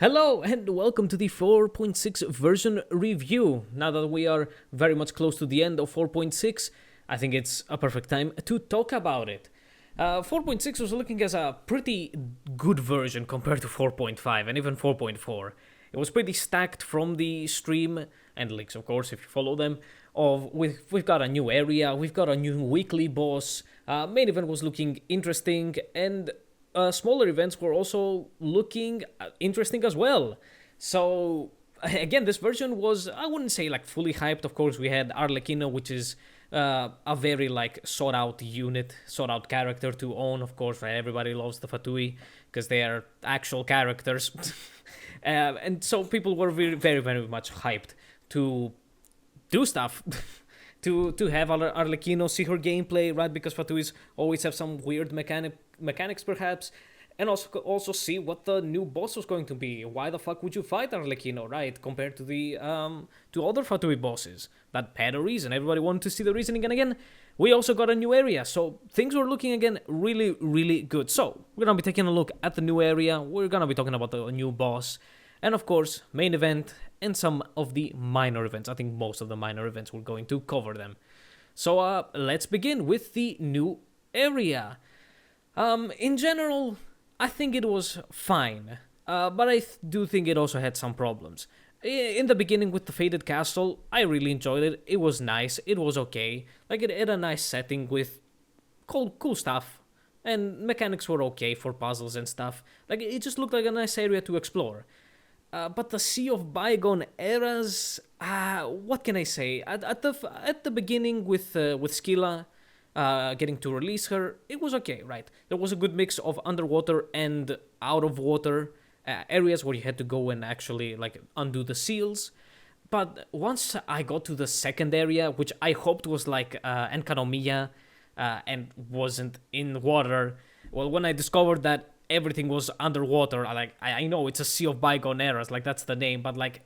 Hello and welcome to the 4.6 version review. Now that we are very much close to the end of 4.6, I think it's a perfect time to talk about it. 4.6 was looking as a pretty good version compared to 4.5 and even 4.4. It was pretty stacked from the stream and leaks, of course, if you follow them. We've got a new area, we've got a new weekly boss. Main event was looking interesting, and smaller events were also looking interesting as well. So again, this version was, I wouldn't say like fully hyped. Of course, we had Arlecchino, which is a very like sought out unit, sought out character to own. Of course, right? Everybody loves the Fatui because they are actual characters. And so people were very, very, very much hyped to do stuff. to have Arlecchino see her gameplay, right? Because Fatuis always have some weird mechanics perhaps, and also see what the new boss was going to be. Why the fuck would you fight Arlecchino, right? Compared to the to other Fatui bosses that had a reason. Everybody wanted to see the reasoning, and again, we also got a new area, so things were looking again really, really good. So we're gonna be taking a look at the new area. We're gonna be talking about the new boss. And of course, main event and some of the minor events. I think most of the minor events we're going to cover them. So let's begin with the new area. In general, I think it was fine. But I do think it also had some problems. In the beginning with the Faded Castle, I really enjoyed it. It was nice. It was okay. Like it had a nice setting with cool stuff. And mechanics were okay for puzzles and stuff. Like it just looked like a nice area to explore. But the Sea of Bygone Eras, what can I say? At the beginning with Scylla, getting to release her, it was okay, right? There was a good mix of underwater and out of water areas where you had to go and actually like undo the seals. But once I got to the second area, which I hoped was like Enkanomiya and wasn't in water, well, when I discovered that everything was underwater, I know it's a Sea of Bygone Eras, like that's the name, but like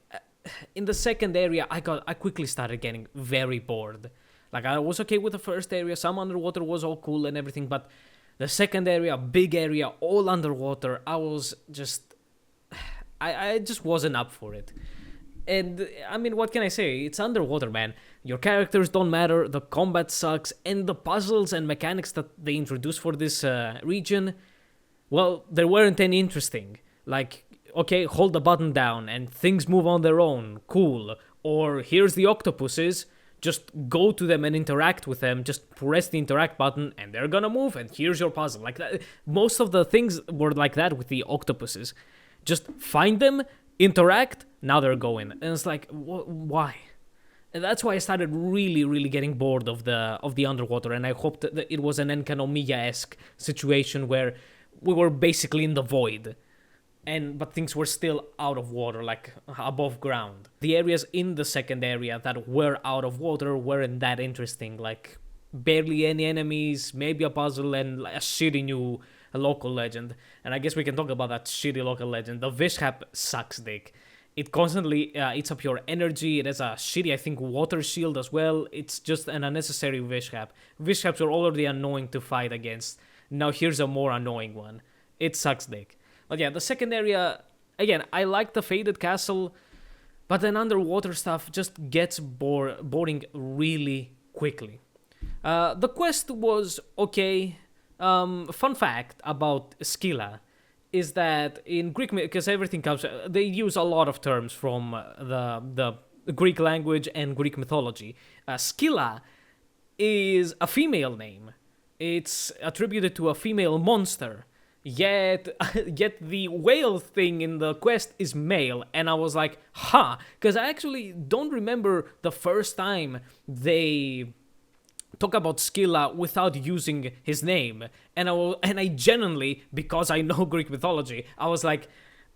in the second area I quickly started getting very bored. Like I was okay with the first area, some underwater was all cool and everything, but the second area, big area, all underwater, I just wasn't up for it. And I mean, what can I say? It's underwater, man. Your characters don't matter, the combat sucks, and the puzzles and mechanics that they introduced for this region, well, there weren't any interesting. Like, okay, hold the button down and things move on their own. Cool. Or here's the octopuses. Just go to them and interact with them. Just press the interact button and they're gonna move. And here's your puzzle. Like that. Most of the things were like that with the octopuses. Just find them, interact. Now they're going. And it's like, why? And that's why I started really, really getting bored of the underwater. And I hoped that it was an Enkanomiya-esque situation where we were basically in the void, but things were still out of water, like above ground. The areas in the second area that were out of water weren't that interesting, like barely any enemies, maybe a puzzle, and a shitty new local legend. And I guess we can talk about that shitty local legend. The Vishap sucks dick. It constantly eats up your energy. It has a shitty, I think, water shield as well. It's just an unnecessary Vishap. Vishaps are already annoying to fight against. Now here's a more annoying one. It sucks dick. But yeah, the second area, again, I like the Faded Castle, but then underwater stuff just gets boring really quickly. The quest was okay. Fun fact about Scylla is that in Greek, because everything comes, they use a lot of terms from the Greek language and Greek mythology. Scylla is a female name. It's attributed to a female monster, yet the whale thing in the quest is male, and I was like, because I actually don't remember the first time they talk about Scylla without using his name, and I genuinely, because I know Greek mythology, I was like,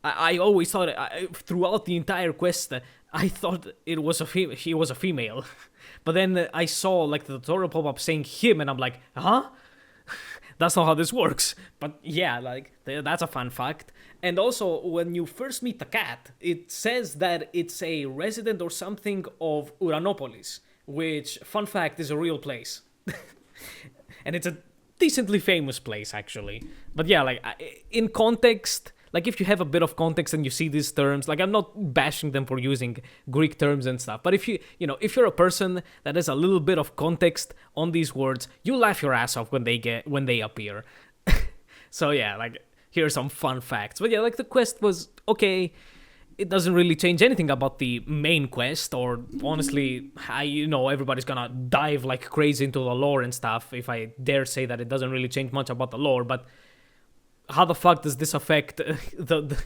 I always thought throughout the entire quest I thought it was he was a female. But then I saw like the tutorial pop up saying him, and I'm like, that's not how this works. But yeah, like that's a fun fact. And also, when you first meet the cat, it says that it's a resident or something of Uranopolis, which, fun fact, is a real place. And it's a decently famous place, actually. But yeah, like in context, Like, if you have a bit of context and you see these terms, like, I'm not bashing them for using Greek terms and stuff, but if if you're a person that has a little bit of context on these words, you laugh your ass off when they appear. So yeah, like, here's some fun facts. But yeah, like, the quest was okay. It doesn't really change anything about the main quest, or honestly, everybody's gonna dive like crazy into the lore and stuff, if I dare say that it doesn't really change much about the lore, but how the fuck does this affect the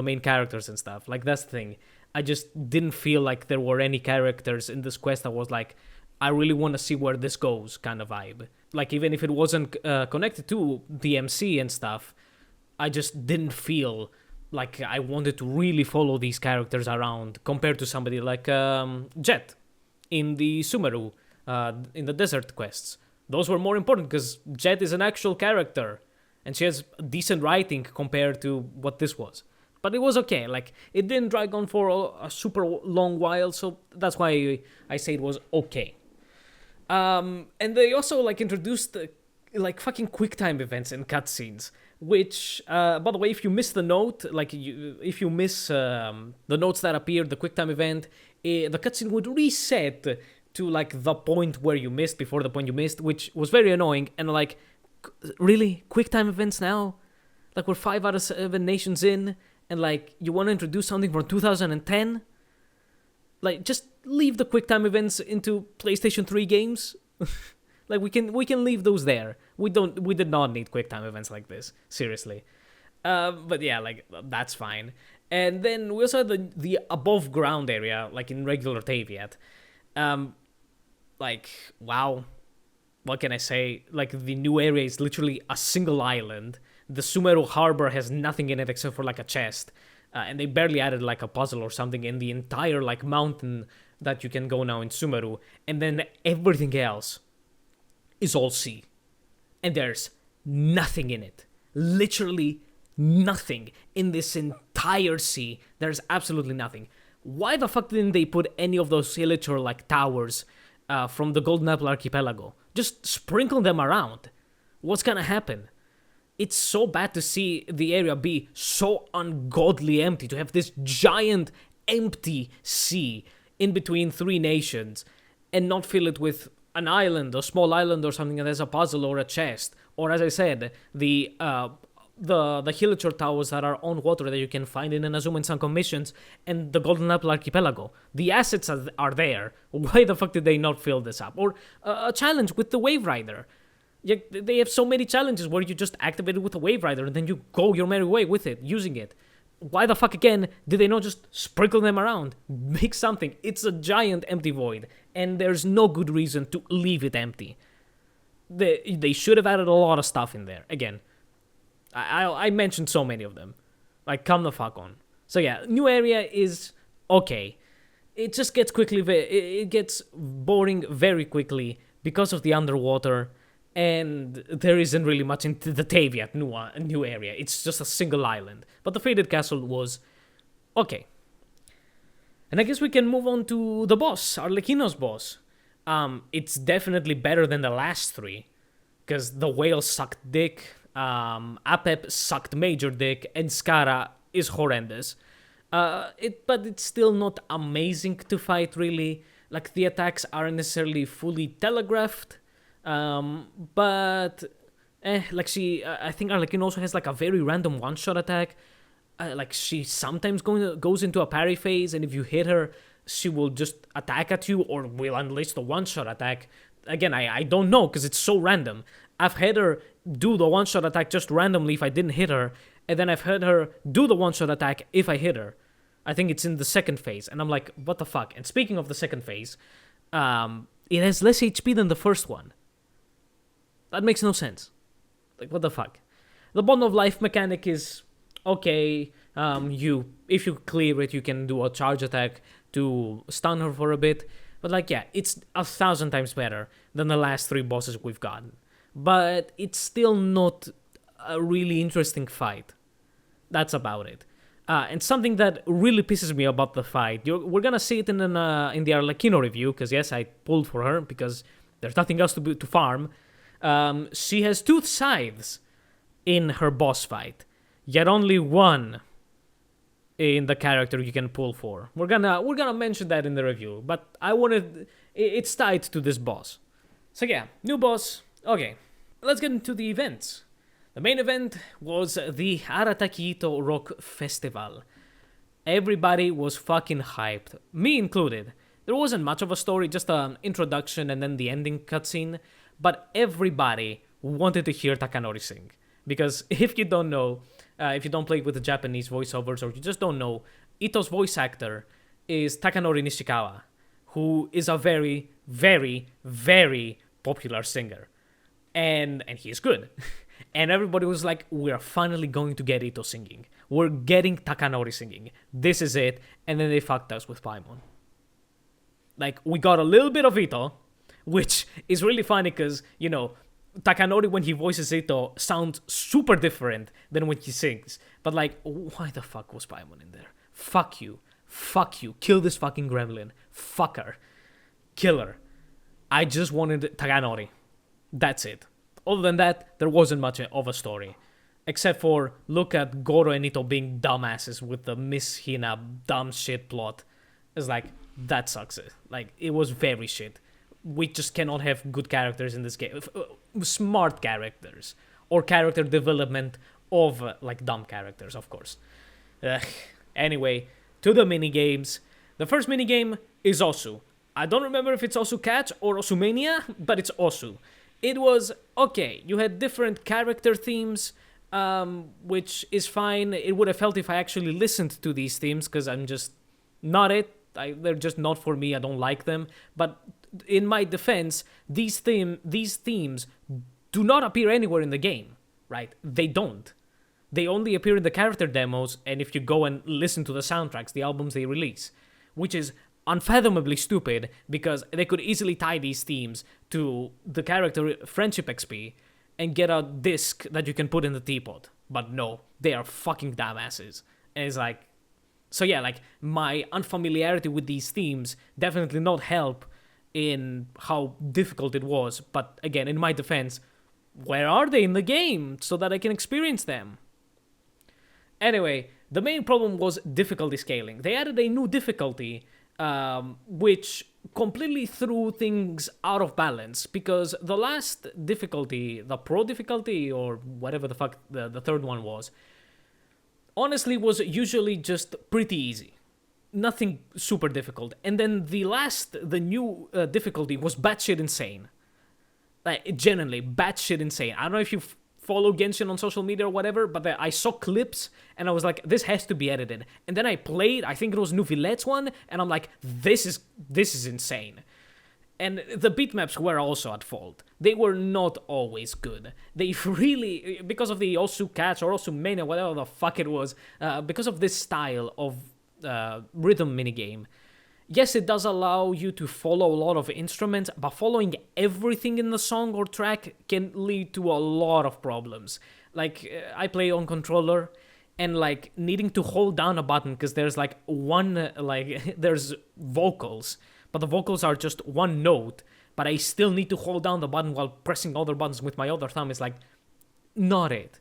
main characters and stuff? Like, that's the thing. I just didn't feel like there were any characters in this quest that was like, I really want to see where this goes kind of vibe. Like, even if it wasn't connected to DMC and stuff, I just didn't feel like I wanted to really follow these characters around compared to somebody like Jet in the Sumeru, in the desert quests. Those were more important because Jet is an actual character and she has decent writing compared to what this was. But it was okay. Like, it didn't drag on for a super long while, so that's why I say it was okay. And they also like introduced like fucking QuickTime events and cutscenes, which, by the way, if you miss the note, like if you miss the notes that appeared, the QuickTime event, the cutscene would reset to like the point where you missed before the point you missed, which was very annoying. And like, really, QuickTime events now? Like, we're 5 out of 7 nations in, and like, you want to introduce something from 2010? Like, just leave the QuickTime events into PlayStation 3 games. Like, we can leave those there. We did not need QuickTime events like this, seriously. But yeah, like, that's fine. And then we also had the above ground area, like in regular Taviat. Like, wow. What can I say? Like, the new area is literally a single island. The Sumeru harbor has nothing in it except for like a chest. And they barely added like a puzzle or something in the entire like mountain that you can go now in Sumeru. And then everything else is all sea. And there's nothing in it. Literally nothing in this entire sea. There's absolutely nothing. Why the fuck didn't they put any of those hilichurl like towers from the Golden Apple Archipelago? Just sprinkle them around. What's gonna happen? It's so bad to see the area be so ungodly empty, to have this giant empty sea in between 3 nations and not fill it with an island, a small island or something that has a puzzle or a chest. Or, as I said, the hilichurl towers that are on water that you can find in Inazuma and Sunken missions, and the Golden Apple Archipelago. The assets are there. Why the fuck did they not fill this up? Or a challenge with the Wave Rider. They have so many challenges where you just activate it with a Wave Rider and then you go your merry way with it, using it. Why the fuck again did they not just sprinkle them around? Make something. It's a giant empty void, and there's no good reason to leave it empty. They should have added a lot of stuff in there. Again, I mentioned so many of them. Like, come the fuck on. So yeah, new area is okay. It just gets it gets boring very quickly because of the underwater. And there isn't really much into the Taviat new area. It's just a single island. But the Faded Castle was okay. And I guess we can move on to the boss, Arlecchino's boss. It's definitely better than the last 3. Because the whale sucked dick, Apep sucked major dick, and Skara is horrendous. But it's still not amazing to fight, really. Like, the attacks aren't necessarily fully telegraphed. But like, I think Arlecchino also has like a very random one-shot attack. Like, she sometimes goes into a parry phase, and if you hit her, she will just attack at you or will unleash the one-shot attack. Again, I don't know because it's so random. I've had her do the one-shot attack just randomly if I didn't hit her, and then I've had her do the one-shot attack if I hit her. I think it's in the second phase, and I'm like, what the fuck? And speaking of the second phase, it has less HP than the first one. That makes no sense. Like, what the fuck? The Bond of Life mechanic is okay. If you clear it, you can do a charge attack to stun her for a bit. But like, yeah, it's 1,000 times better than the last 3 bosses we've gotten. But it's still not a really interesting fight. That's about it. And something that really pisses me about the fight, we're gonna see it in the Arlecchino review, because yes, I pulled for her because there's nothing else to farm. She has 2 scythes in her boss fight. yet only one in the character you can pull for. We're gonna mention that in the review, but I wanted it's tied to this boss. So yeah, new boss. Okay, let's get into the events. The main event was the Aratakito Rock Festival. Everybody was fucking hyped, me included. There wasn't much of a story, just an introduction and then the ending cutscene, but everybody wanted to hear Takanori sing. Because if you don't know, if you don't play with the Japanese voiceovers or you just don't know, Ito's voice actor is Takanori Nishikawa, who is a very, very, very popular singer. And he is good. And everybody was like, we're finally going to get Ito singing. We're getting Takanori singing. This is it. And then they fucked us with Paimon. Like, we got a little bit of Ito, which is really funny because, you know, Takanori, when he voices Ito, sounds super different than when he sings. But, like, why the fuck was Paimon in there? Fuck you. Fuck you. Kill this fucking gremlin. Fuck her. Kill her. I just wanted Takanori. That's it. Other than that, there wasn't much of a story. Except for, look at Goro and Ito being dumbasses with the Miss Hina dumb shit plot. It's like, that sucks. Like, it was very shit. We just cannot have good characters in this game. Smart characters. Or character development of, like, dumb characters, of course. Anyway, to the minigames. The first minigame is Osu. I don't remember if it's Osu Catch or Osumania, but it's Osu. It was okay. You had different character themes, which is fine. It would have helped if I actually listened to these themes, because I'm just not it. They're just not for me. I don't like them. But in my defense, these themes do not appear anywhere in the game, right? They don't. They only appear in the character demos, and if you go and listen to the soundtracks, the albums they release, which is unfathomably stupid, because they could easily tie these themes to the character Friendship XP and get a disc that you can put in the teapot. But no, they are fucking dumbasses. And it's like, so yeah, like, my unfamiliarity with these themes definitely not help in how difficult it was. But again, in my defense, where are they in the game so that I can experience them? Anyway, the main problem was difficulty scaling. They added a new difficulty, which completely threw things out of balance, because the last difficulty, the pro difficulty, or whatever the fuck the third one was, honestly was usually just pretty easy. Nothing super difficult. And then the new difficulty was batshit insane. Like, genuinely, batshit insane. I don't know if you follow Genshin on social media or whatever, but I saw clips and I was like, this has to be edited. And then I played, I think it was New Villette's one, and I'm like, this is insane. And the beatmaps were also at fault. They were not always good. They really, because of the Osu Catch or Osu Mania, whatever the fuck it was, because of this style of rhythm minigame, yes, it does allow you to follow a lot of instruments, but following everything in the song or track can lead to a lot of problems. Like, I play on controller, and, like, needing to hold down a button, because there's, like, there's vocals, but the vocals are just one note, but I still need to hold down the button while pressing other buttons with my other thumb. Is like, not it.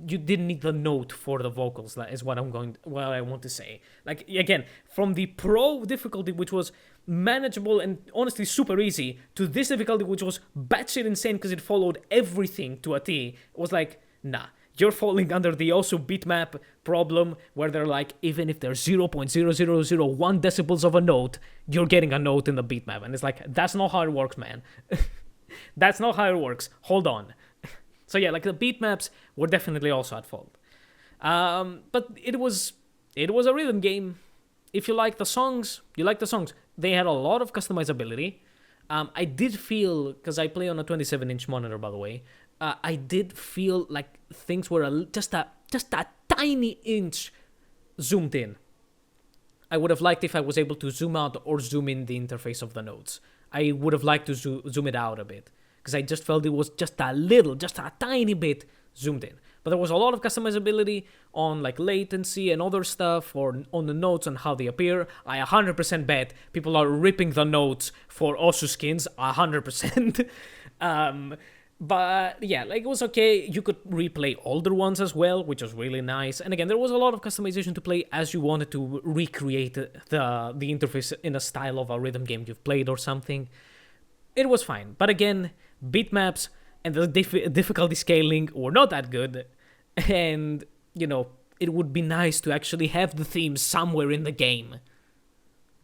You didn't need the note for the vocals. That is what I want to say. Like, again, from the pro difficulty, which was manageable and honestly super easy, to this difficulty, which was batshit insane because it followed everything to a T, it was like, nah, you're falling under the also bitmap problem, where they're like, even if there's 0.0001 decibels of a note, you're getting a note in the bitmap. And it's like, that's not how it works, man. That's not how it works. Hold on. So yeah, like, the beat maps were definitely also at fault. But it was a rhythm game. If you like the songs, you like the songs. They had a lot of customizability. I did feel, because I play on a 27-inch monitor, by the way, I did feel like things were just a tiny inch zoomed in. I would have liked if I was able to zoom out or zoom in the interface of the notes. I would have liked to zoom it out a bit, because I just felt it was just a tiny bit zoomed in. But there was a lot of customizability on, like, latency and other stuff, or on the notes and how they appear. I 100% bet people are ripping the notes for Osu skins, 100%. But yeah, like it was okay. You could replay older ones as well, which was really nice. And again, there was a lot of customization to play as you wanted to recreate the interface in a style of a rhythm game you've played or something. It was fine. But again, bitmaps and the difficulty scaling were not that good. And, it would be nice to actually have the theme somewhere in the game.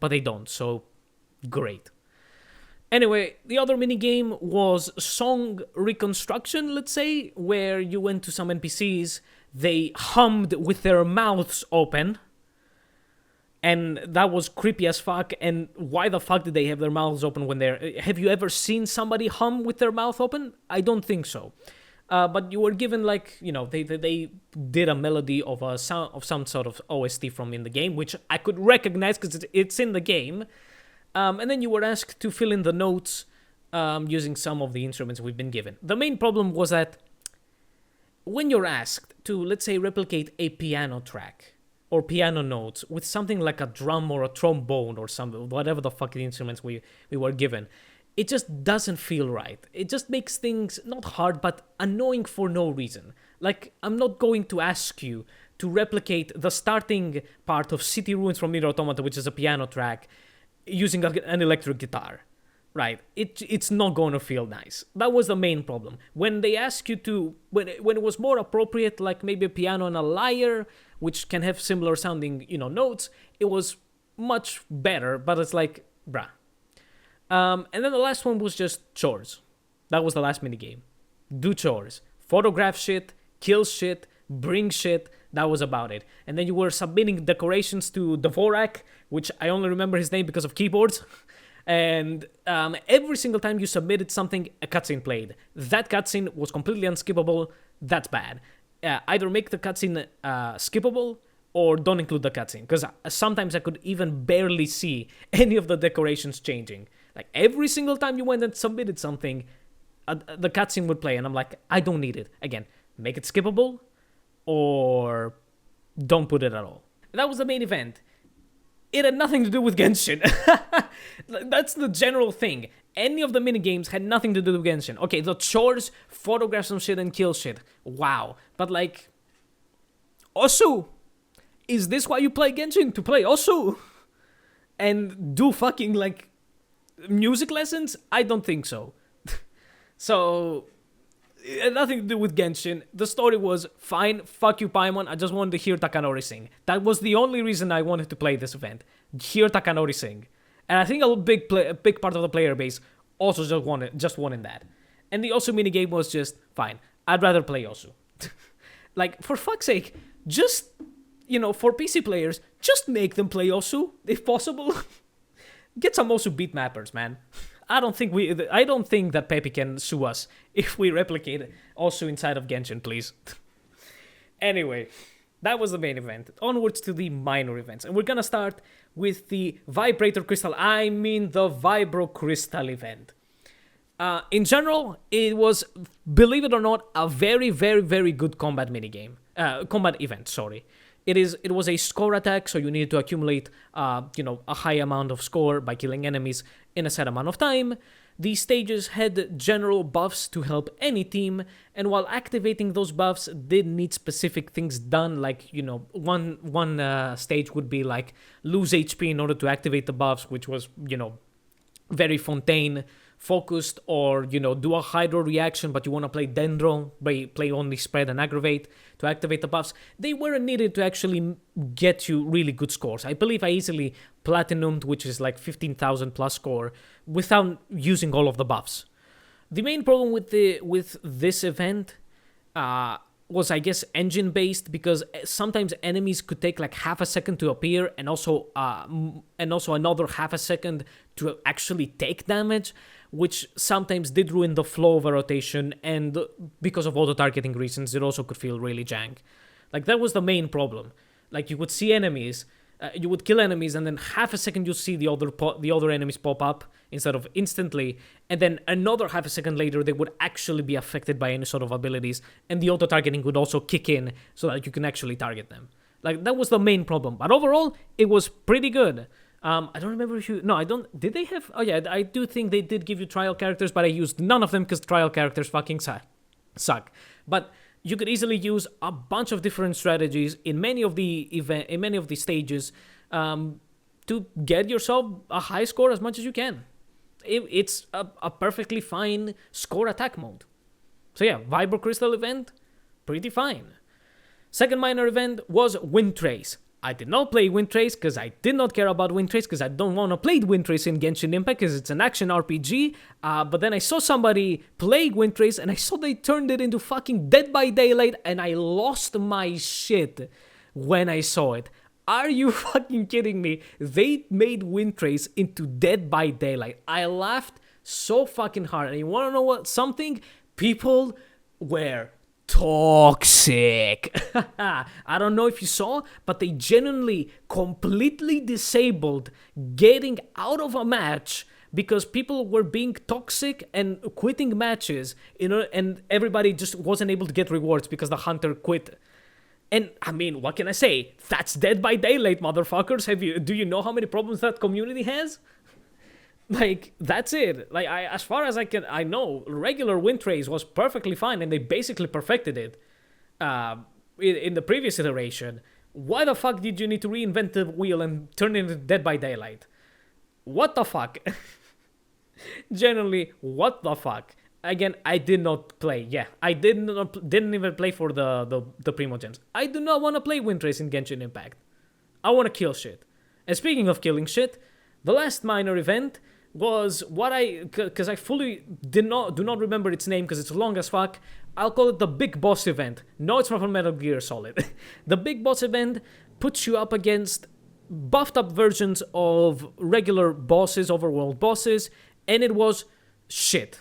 But they don't, so great. Anyway, the other minigame was song reconstruction, let's say, where you went to some NPCs, they hummed with their mouths open, and that was creepy as fuck. And why the fuck did they have their mouths open when they're... Have you ever seen somebody hum with their mouth open? I don't think so. But you were given, they did a melody of some sort of OST from in the game, which I could recognize because it's in the game. And then you were asked to fill in the notes using some of the instruments we've been given. The main problem was that when you're asked to, let's say, replicate a piano track or piano notes with something like a drum or a trombone or something, whatever the fucking instruments we were given, it just doesn't feel right. It just makes things not hard, but annoying for no reason. Like, I'm not going to ask you to replicate the starting part of City Ruins from Nier Automata, which is a piano track, using an electric guitar, right? It's not going to feel nice. That was the main problem. When they ask you to, when it was more appropriate, like maybe a piano and a lyre, which can have similar sounding, notes, it was much better, but it's like, bruh. And then the last one was just chores. That was the last minigame. Do chores. Photograph shit, kill shit, bring shit. That was about it. And then you were submitting decorations to Dvorak, which I only remember his name because of keyboards. And every single time you submitted something, a cutscene played. That cutscene was completely unskippable. That's bad. Either make the cutscene skippable or don't include the cutscene. Because sometimes I could even barely see any of the decorations changing. Like every single time you went and submitted something, the cutscene would play. And I'm like, I don't need it. Again, make it skippable or don't put it at all. That was the main event. It had nothing to do with Genshin. That's the general thing. Any of the minigames had nothing to do with Genshin. Okay, the chores, photograph some shit and kill shit. Wow. But like, Osu, is this why you play Genshin? To play Osu? And do fucking like music lessons? I don't think so. So... It had nothing to do with Genshin. The story was fine. Fuck you, Paimon. I just wanted to hear Takanori sing. That was the only reason I wanted to play this event. Hear Takanori sing. And I think a big part of the player base also just wanted that. And the Osu minigame was just fine. I'd rather play Osu. Like, for fuck's sake, just, for PC players, just make them play Osu, if possible. Get some Osu beat mappers, man. I don't think that Pepe can sue us if we replicate also inside of Genshin, please. Anyway, that was the main event. Onwards to the minor events. And we're gonna start with the Vibrator Crystal. I mean the Vibro Crystal event. In general, it was, believe it or not, a very, very, very good combat minigame. Combat event, sorry. It was a score attack, so you needed to accumulate, a high amount of score by killing enemies in a set amount of time. These stages had general buffs to help any team, and while activating those buffs did need specific things done, like, one stage would be like lose HP in order to activate the buffs, which was, very Fontaine focused, or do a hydro reaction but you want to play dendro, play only spread and aggravate to activate the buffs. They weren't needed to actually get you really good scores. I believe I easily platinumed, which is like 15,000 plus score, without using all of the buffs. The main problem with this event was, I guess, engine based, because sometimes enemies could take like half a second to appear, and also another half a second to actually take damage, which sometimes did ruin the flow of a rotation, and because of auto-targeting reasons, it also could feel really jank. Like, that was the main problem. Like, you would see enemies, you would kill enemies, and then half a second you'd see the other enemies pop up instead of instantly, and then another half a second later they would actually be affected by any sort of abilities, and the auto-targeting would also kick in so that you can actually target them. Like, that was the main problem. But overall, it was pretty good. I don't remember if you... No, I don't... Did they have... Oh, yeah, I do think they did give you trial characters, but I used none of them because trial characters fucking suck. But you could easily use a bunch of different strategies in many of the stages to get yourself a high score as much as you can. It's a perfectly fine score attack mode. So yeah, Vibro Crystal event, pretty fine. Second minor event was Wind Trace. I did not play Wind Trace because I did not care about Wind Trace because I don't want to play Wind Trace in Genshin Impact because it's an action RPG. But then I saw somebody play Wind Trace and I saw they turned it into fucking Dead by Daylight and I lost my shit when I saw it. Are you fucking kidding me? They made Wind Trace into Dead by Daylight. I laughed so fucking hard. And you want to know what? Something? People were toxic. I don't know if you saw, but they genuinely completely disabled getting out of a match because people were being toxic and quitting matches, and everybody just wasn't able to get rewards because the hunter quit. And I mean, what can I say? That's Dead by Daylight, motherfuckers. Do you know how many problems that community has? Like, that's it. Like, as far as I know, regular Wind Trace was perfectly fine, and they basically perfected it in the previous iteration. Why the fuck did you need to reinvent the wheel and turn it into Dead by Daylight? What the fuck? Generally, what the fuck? Again, I did not play. Yeah, I didn't even play for the Primogems. I do not want to play Wind Trace in Genshin Impact. I want to kill shit. And speaking of killing shit, the last minor event was because I fully do not remember its name because it's long as fuck. I'll call it the Big Boss event. No, it's not from Metal Gear Solid. The Big Boss event puts you up against buffed up versions of regular bosses, overworld bosses, and it was shit.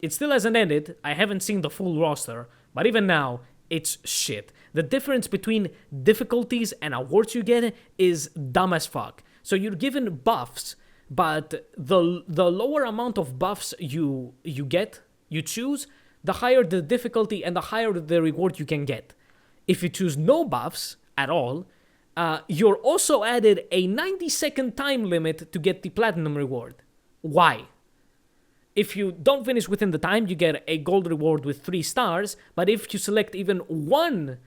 It still hasn't ended. I haven't seen the full roster, but even now, it's shit. The difference between difficulties and awards you get is dumb as fuck. So you're given buffs, but the lower amount of buffs you choose, the higher the difficulty and the higher the reward you can get. If you choose no buffs at all, you're also added a 90-second time limit to get the platinum reward. Why? If you don't finish within the time, you get a gold reward with 3 stars, but if you select even one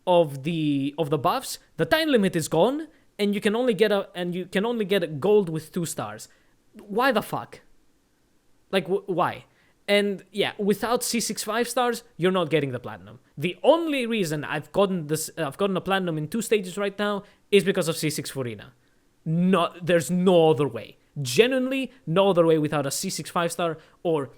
of the buffs, the time limit is gone, and you can only get a gold with 2 stars. Why the fuck? Like, why? And yeah, without C6 5 stars, you're not getting the platinum. The only reason I've gotten a platinum in 2 stages right now is because of C6 Furina. There's no other way. Genuinely, no other way without a C6 5 star or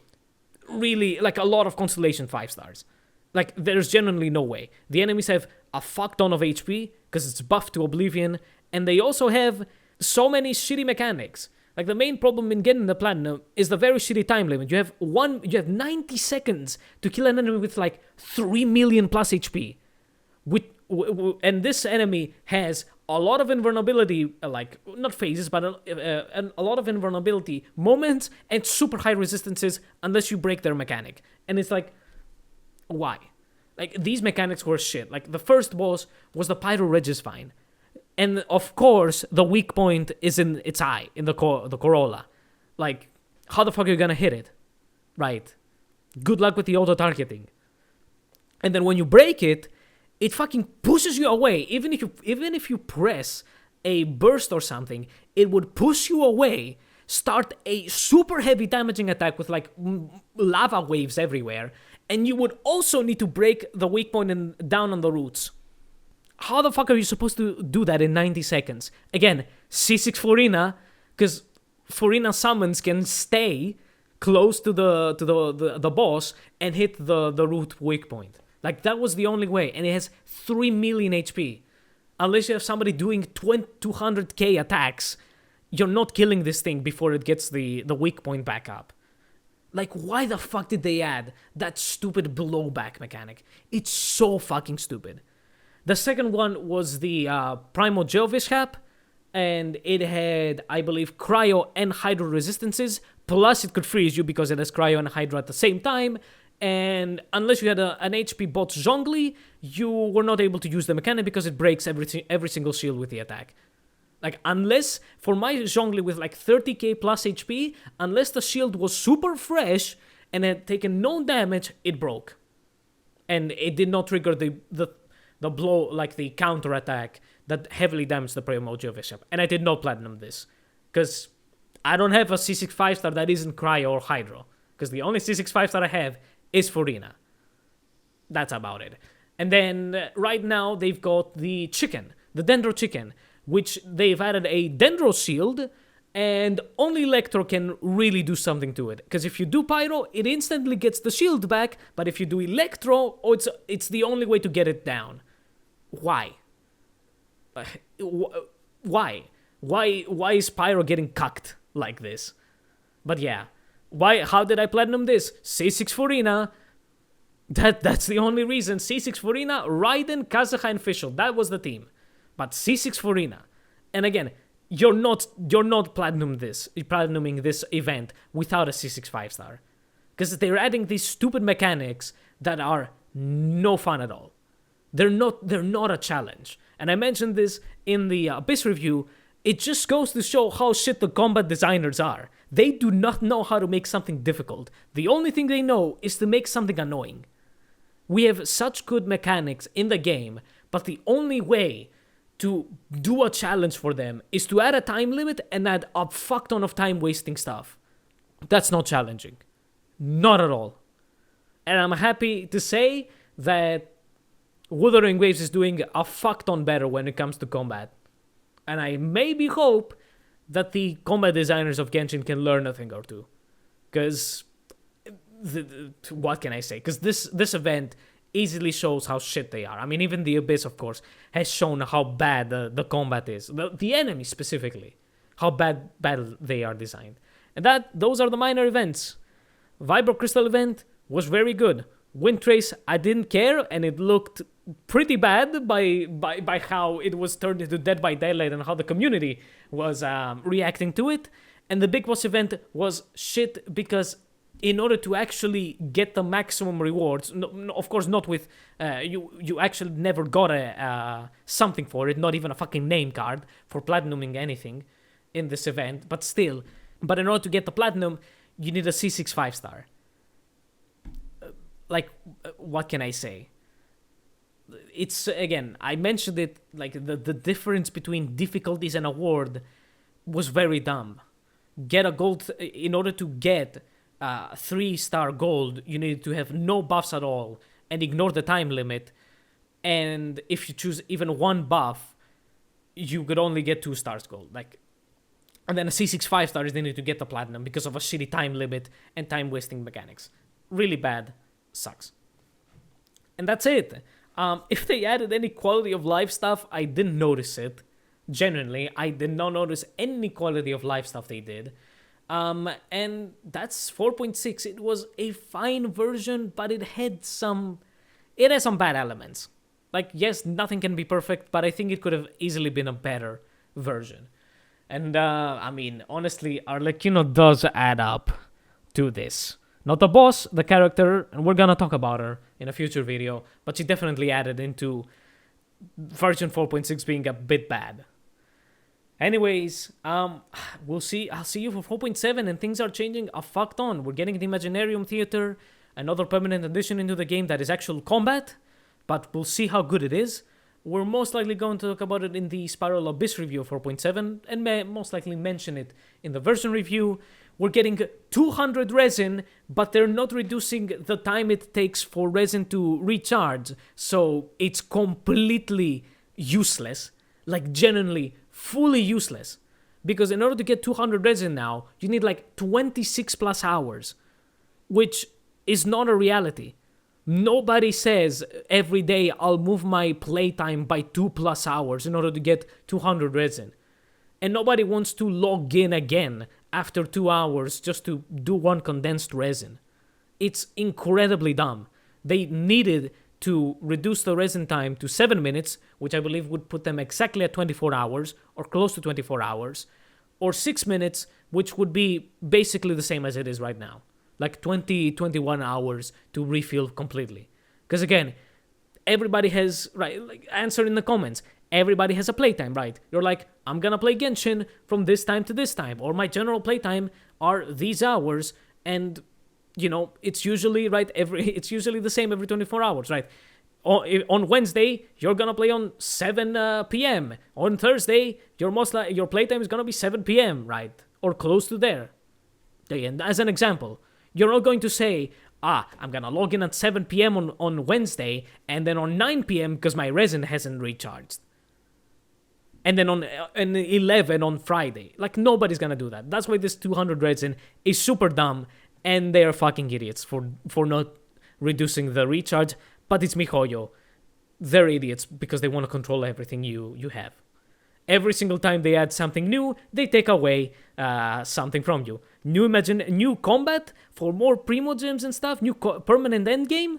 really like a lot of Constellation 5 stars. Like, there's genuinely no way. The enemies have a fuck ton of HP because it's buffed to Oblivion, and they also have so many shitty mechanics. Like, the main problem in getting the platinum is the very shitty time limit. You have 90 seconds to kill an enemy with like 3 million plus HP. And this enemy has a lot of invulnerability, like, not phases, but a lot of invulnerability moments and super high resistances unless you break their mechanic. And it's like, why? Like, these mechanics were shit. Like, the first boss was the Pyro Regisvine. And, of course, the weak point is in its eye, in the Corolla. Like, how the fuck are you gonna hit it? Right. Good luck with the auto-targeting. And then when you break it, it fucking pushes you away. Even if you press a burst or something, it would push you away, start a super heavy damaging attack with like lava waves everywhere, and you would also need to break the weak point and down on the roots. How the fuck are you supposed to do that in 90 seconds? Again, C6 Furina, because Furina summons can stay close to the boss and hit the root weak point. Like, that was the only way, and it has 3 million HP. Unless you have somebody doing 200k attacks, you're not killing this thing before it gets the weak point back up. Like, why the fuck did they add that stupid blowback mechanic? It's so fucking stupid. The second one was the Primo Geovishap, and it had, I believe, Cryo and Hydro resistances, plus it could freeze you because it has Cryo and Hydro at the same time. And unless you had an HP bot Zhongli, you were not able to use the mechanic because it breaks every single shield with the attack. Like, unless, for my Zhongli with like 30k plus HP, unless the shield was super fresh and had taken no damage, it broke. And it did not trigger the blow, like the counter attack that heavily damaged the pre-emoji of Bishop. And I did not platinum this, because I don't have a C6 5-star that isn't Cryo or Hydro. Because the only C6 5-star I have is Furina. That's about it. And then right now they've got the chicken, the Dendro chicken, which they've added a Dendro shield, and only Electro can really do something to it. Because if you do Pyro, it instantly gets the shield back, but if you do Electro, it's the only way to get it down. Why? Why? Why is Pyro getting cucked like this? But yeah, how did I platinum this? C6 Furina. That's the only reason. C6 Furina, Raiden, Kazuha, and Fischl. That was the team. But C6 Furina. And again, you're not platinuming this event without a C6 5-star. Because they're adding these stupid mechanics that are no fun at all. They're not a challenge. And I mentioned this in the Abyss review. It just goes to show how shit the combat designers are. They do not know how to make something difficult. The only thing they know is to make something annoying. We have such good mechanics in the game, but the only way to do a challenge for them is to add a time limit and add a fuck ton of time wasting stuff. That's not challenging. Not at all. And I'm happy to say that Wuthering Waves is doing a fuck ton better when it comes to combat. And I maybe hope that the combat designers of Genshin can learn a thing or two. Because, what can I say? Because this event easily shows how shit they are. I mean, even the Abyss, of course, has shown how bad the combat is. The enemy, specifically. How bad they are designed. And those are the minor events. Vibro Crystal event was very good. Wind Trace, I didn't care, and it looked pretty bad by how it was turned into Dead by Daylight and how the community was reacting to it. And the Big Boss event was shit because in order to actually get the maximum rewards, no, of course not with, you actually never got something for it, not even a fucking name card for platinuming anything in this event, but still. But in order to get the platinum, you need a C6 5-star. What can I say? It's, again, I mentioned it, like, the difference between difficulties and award was very dumb. Get a gold, in order to get 3-star gold, you need to have no buffs at all and ignore the time limit. And if you choose even one buff, you could only get 2 stars gold. And then a C6 5-star is needed to get the platinum because of a shitty time limit and time wasting mechanics. Really bad. Sucks. And that's it. If they added any quality of life stuff, I didn't notice it. Genuinely, I did not notice any quality of life stuff they did. And that's 4.6. It was a fine version, but it has some bad elements. Like, yes, nothing can be perfect, but I think it could have easily been a better version. And, I mean, honestly, Arlecchino does add up to this. Not the boss, the character, and we're gonna talk about her in a future video, but she definitely added into version 4.6 being a bit bad. Anyways, we'll see. I'll see you for 4.7, and things are changing a fuck ton. We're getting the Imaginarium Theater, another permanent addition into the game that is actual combat, but we'll see how good it is. We're most likely going to talk about it in the Spiral Abyss review of 4.7, and may most likely mention it in the version review. We're getting 200 resin, but they're not reducing the time it takes for resin to recharge, so it's completely useless. Like, genuinely, fully useless. Because in order to get 200 resin now, you need like 26 plus hours, which is not a reality. Nobody says every day I'll move my playtime by 2 plus hours in order to get 200 resin. And nobody wants to log in again after 2 hours just to do one condensed resin. It's incredibly dumb. They needed to reduce the resin time to 7 minutes, which I believe would put them exactly at 24 hours, or close to 24 hours, or 6 minutes, which would be basically the same as it is right now. Like 21 hours to refill completely. Because again, everybody has, right, like, answer in the comments. everybody has a playtime, right? You're like, I'm gonna play Genshin from this time to this time, or my general playtime are these hours, and it's usually it's usually the same every 24 hours, right? On Wednesday, you're gonna play on 7 p.m. On Thursday, your playtime is gonna be 7 p.m., right? Or close to there. And as an example, you're not going to say, I'm gonna log in at 7 p.m. on Wednesday, and then on 9 p.m. because my resin hasn't recharged. And then on 11 on Friday. Like, nobody's gonna do that. That's why this 200 resin is super dumb, and they're fucking idiots for not reducing the recharge. But it's MiHoYo. They're idiots because they want to control everything you have. Every single time they add something new, they take away something from you. New combat for more Primo Gems and stuff, new permanent endgame.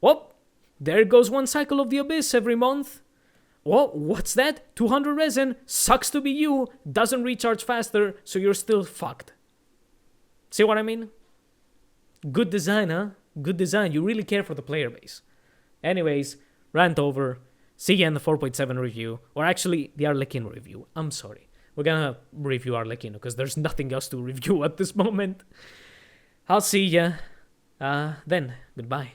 Well, there goes one cycle of the Abyss every month. Well, what's that? 200 resin, sucks to be you, doesn't recharge faster, so you're still fucked. See what I mean? Good design, huh? Good design. You really care for the player base. Anyways, rant over. See ya in the 4.7 review. Or actually, the Arlecchino review. I'm sorry. We're gonna review Arlecchino because there's nothing else to review at this moment. I'll see ya then. Goodbye.